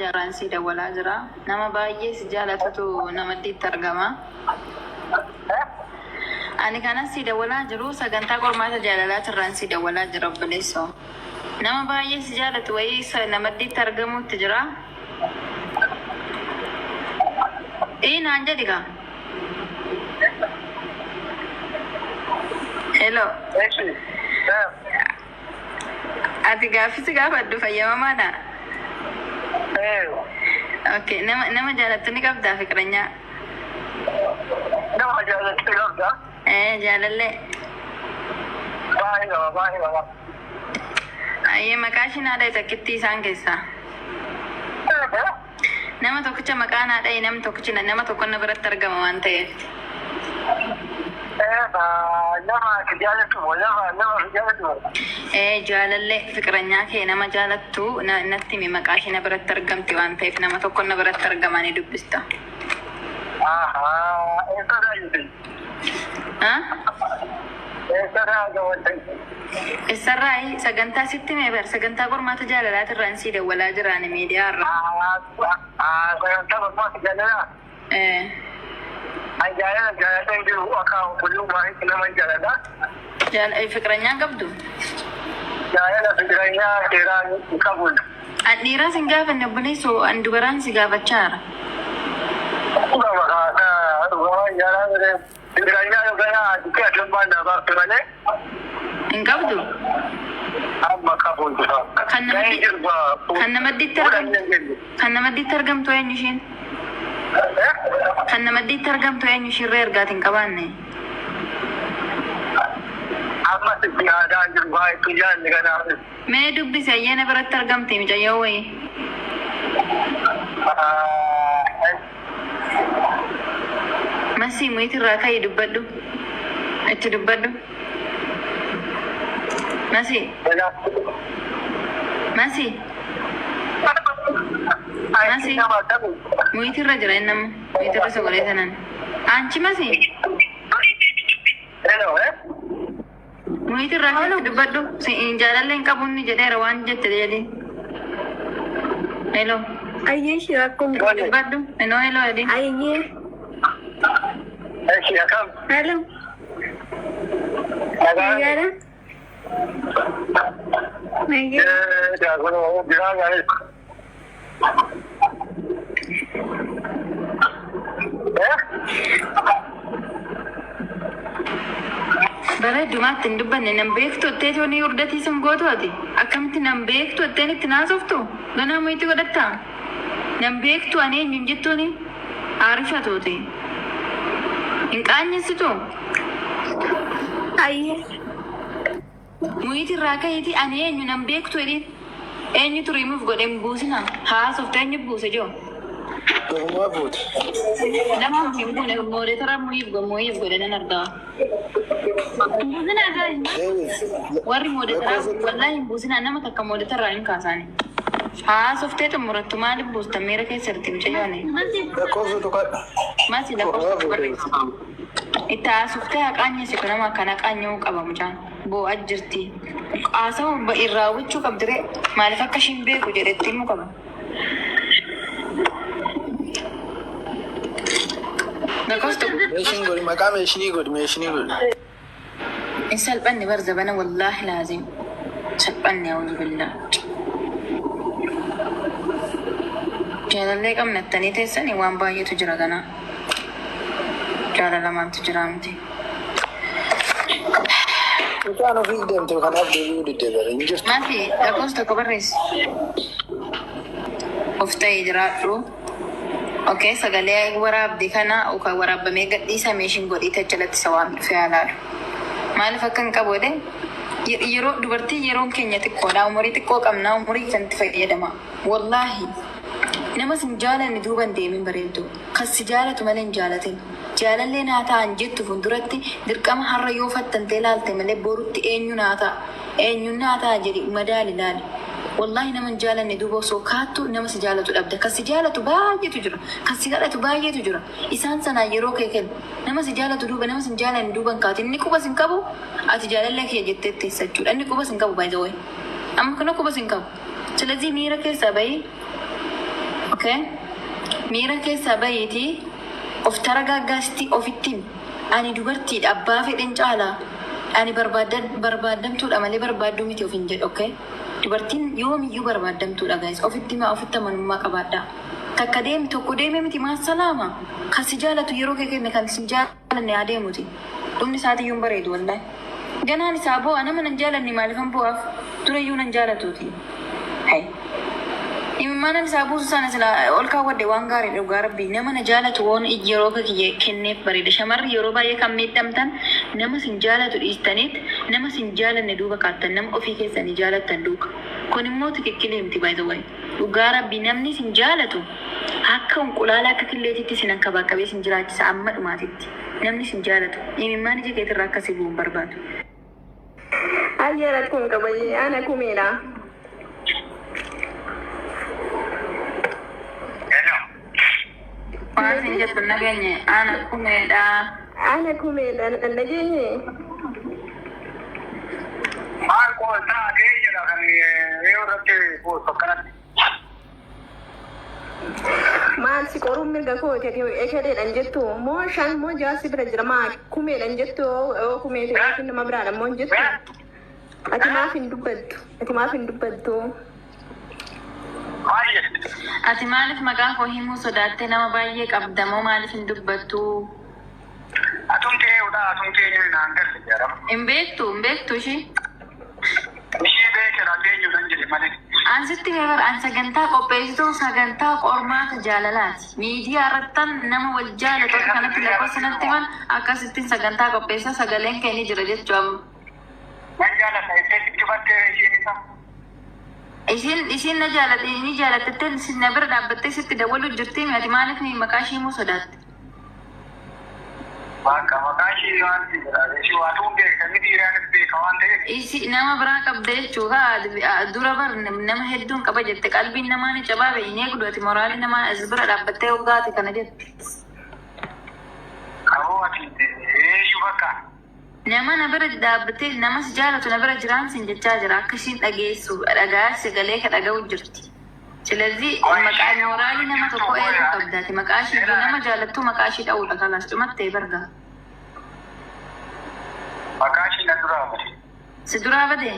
Jaransi dawwalaa jira. Nama baay'ee si jaalatutu namatti itti argama. Ani kanas si dawwalaa jiru sagantaa qormaata jaalalaa irraan si dawwalaa jira obboleessoo. Nama baay'ee si jaalatu wayii namatti itti argamutti jira. Naan jedhi kaa. Hello. Ati gaafisi gaafadhu fayyamamaadha. Okay, nama jaallattu ni qabdaa fiqiranya? Nama jaallattu ni qabdaa? Jaalallee. Baay'ee. Ayyee maqaa ishii naa dhahe takkitti isaan keessaa. Nama tokkicha maqaa naa dhahe nama tokko na biratti argama waan ta'eef. Jaalallee fiqiranyaa kee nama jaalattu natti himi maqaa ishii na biratti argamti waan ta'eef nama tokko na biratti argama ni dubbista. Isarraa sagantaa sitti mee bar sagantaa qormaata jaalalaati irraan si dawwalaa jiraan miidiyaa irra. Sagantaa qormaata jaalalaa? Jaalala hin jiru akkaan kullum waa'ee nama jaalala. Fiqiranyaan qabdu? Jaalala fiqiranya dhiiraa hin qabu. Dhiiraa sin gaafanne obboleessoo an dubaraan si gaafachaa jira. Fiqiranya yookaan dukee adumbaan naaf malee. Hin qabdu? Amma qabuun jira. Kan namaddiitti argamtu eenyu ishiin? Kan namaddiitti argamtu eenyu ishirree ergaati hin qabaanne? Amma sitti aadaa jiru baay'eetu jaalli kanaaf. Mee dubbise ayyaana biratti argamti micayyoo wayii? Masii muyitirraa ka'ii dubbadhu. Itti dubbadhu. Masii. Muyitirra jira innama. Muyitirra sogolee sanan. Anchi masii. Muyitirraa ka'ii dubbadhu. Jaalallee hin qabuun ni jedheera waan jette jedhi. Hello. Ayyee shi rakkoon dubbadhu. Hello jedhi. Ayyee. Hello. Nagara. Bareeddumaatti hin dubbanne nan beektu ettee toonii hordatiisan gootooti. Akkamitti nan beektu etteen itti naasoftu? Ganaa muyitti godhattaa? Nan beektu ani eenyuun jettuuni? Aarifatooti. Hin qaanyessitu? Ayyee. Muyitirraa ka'iiti ani eenyu nan beektu edhiin. Eenyu turiimuuf godheen buusina? Haasofta eenyu buuse joo? Uumaa buute. Nama hin buune moodetara muyiif godhe nan argaa. Buusina argaa warri moodetara wallaahi hin buusina nama takka moodetarraa hin kaasaani. Haasoftee xumurattu maaliif buustan miira keessatti mucayyoone? Lakkoofsa tuqadha. Masi lakkoofsa barreessa. Itti haasoftee haqaanyesitu nama akkan haqaanya'uu qaba mucaan. Boo'aa jirti. Haasawaa irraa hubachuu qabdiree maaliif akka ishiin beeku jedhetti himuu qaba. Meeshiin godhi maqaa meeshinii godhi. In salphanni bar zabana wallaahi laazim. Salphanni a'uudhu billaa. Jaalallee qabnattanii teessanii waan baay'eetu jira ganaa. Jaalalamaantu jira miti. Mucaan ofii deemte kanaaf deebi'uu deddeebi'e hin jirtu. Mati lakkoofsa tokko barreessi. Of ta'ee jiraadhu. Okay, sagalee waraabdi kana yookaan waraabamee gadhiisa meeshiin godhiite jalatti isa waan dhufe haalaalu. Maaliif akka hin qabu jedhee yeroo dubartii yeroon keenya xiqqoodha. Umurii xiqqoo qabnaa umurii kanatti fayyadama. Wallaahi nama sin jaalanni duuban deemin bareedu. Kan si jaalatu malee hin jaalatin. Jaalallee naa ta'an jettu fuulduratti dirqama har'a yoo fattantee ilaalte malee borutti eenyu naa ta'a. Eenyuun naa ta'a jedhi madaali ilaali. Wallaahi nama hin jaalanne duuba osoo kaattu nama si jaalatu dhabda. Kan si jaalatu baay'eetu jira. Kan si kadhatu baay'eetu jira. Isaan sanaan yeroo kee kennu. Nama si jaalatu duuba nama si hin jaalanne duuba hin kaatu. Inni quba sin qabu ati jaalallee kee jettee teessa jechuudha. Inni quba sin qabu baay'ee amma kana quba sin qabu. Silazii miira keessaa bahii Okay? Miira keessa bahiiti of taragaaggaasti ofittiin ani dubartiidha abbaa fedhen caalaa ani barbaadamtuudha malee barbaaduu miti of hin jedhu. Okay? Dubartiin yoomiyyuu barbaadamtuudha guys. Ofitti amanamummaa qabaadhaa. Takka deemi tokko deeme miti maa salaama. Kan si jaalatu yeroo kee kenne kan si jaalanne adeemuti. Dhumni isaatiyyuu hin bareedu wallahi. Ganaan isaa bo'aa nama nan jaalanne maaliifan bo'aaf durayyuu nan jaalatuuti. Hai. Imimaanan isaa buusu sana sila ol kaawwadde waan gaarii dhugaa rabbii nama na jaalatu waan yeroo kiyye kenneef bareeda. Shamarri yeroo baay'ee kan miidhamtan nama sin jaalatu dhiistaniit nama sin jaalanne duuba kaattan nama ofii keessanii jaalattan duuka. Kun immoo tikikkilee miti by the way. Dhugaa rabbii namni sin jaalatu akka unqulaala akka killeetitti sin akka baqqabee sin jiraachisa amma dhumaatitti. Namni sin jaalatu imimaan ija keetirraa akkasii bu'uun barbaadu. Ayyara kun qabayyee ana kumeedha. Waan sin jettu nageenye ana kumeedha. Ana kumeedha nageenye. Maal qoonsaa keenya kan yoo irratti buusu akkanatti. Maal si qoruun mirga kooti ekedeedhaan jettu moo shan moo jaasi bira jira maa kumeedhaan jettu yoo kumeeti yookiin nama biraadha moo jettu. Ati maaf hin dubbattu? Ati maaf hin dubbattu? Ati maaliif maqaa koo himuu sodaattee nama baay'ee qabda moo maaliif hin dubbattu? Atumtee naan galti jedhama. Hin beektu ishii? Ishii beekera keenyu nan jedhe malee. Ansitti heebar an sagantaa qopheessituu sagantaa qormaata jaalalaati. Miidiyaa irrattan nama wal jaalatu kanatti lakkoofsanatti himan akkasittiin sagantaa qopheessa sagaleen keenni jira jechuudha. Nan jaalata itti dibattee ishiin isa. Isin na jaalate ni jaalatte isin na bira dhaabbattee sitti dawwalu jirti ati maaliif maqaa ishii himuu sodaatte? Bakka maqaa ishii waan jira ishii waa tuun beekan dhiiraanis beeka waan ta'eef. Isi nama biraa qabda jechuudha dura bar nama hedduun qaba jette qalbiin namaa ni cabaa beeknee guddaati moraali namaa as bira dhaabbattee hoggaate kana jette. Qaboo ati eeyyuu bakka. Nama na bira dhaabbattee namas jaalatu na bira jiraan sin jechaa jira akka ishiin dhageessu dhagaa sagalee ka dhaga'u jirti. Silazii maqaa moraali nama tokko eeguu qabdaati maqaa ishii nama jaalattu maqaa ishii dha'uudha kalaas dhumattee barga. Maqaa ishii na duraa bade. Si duraa bade?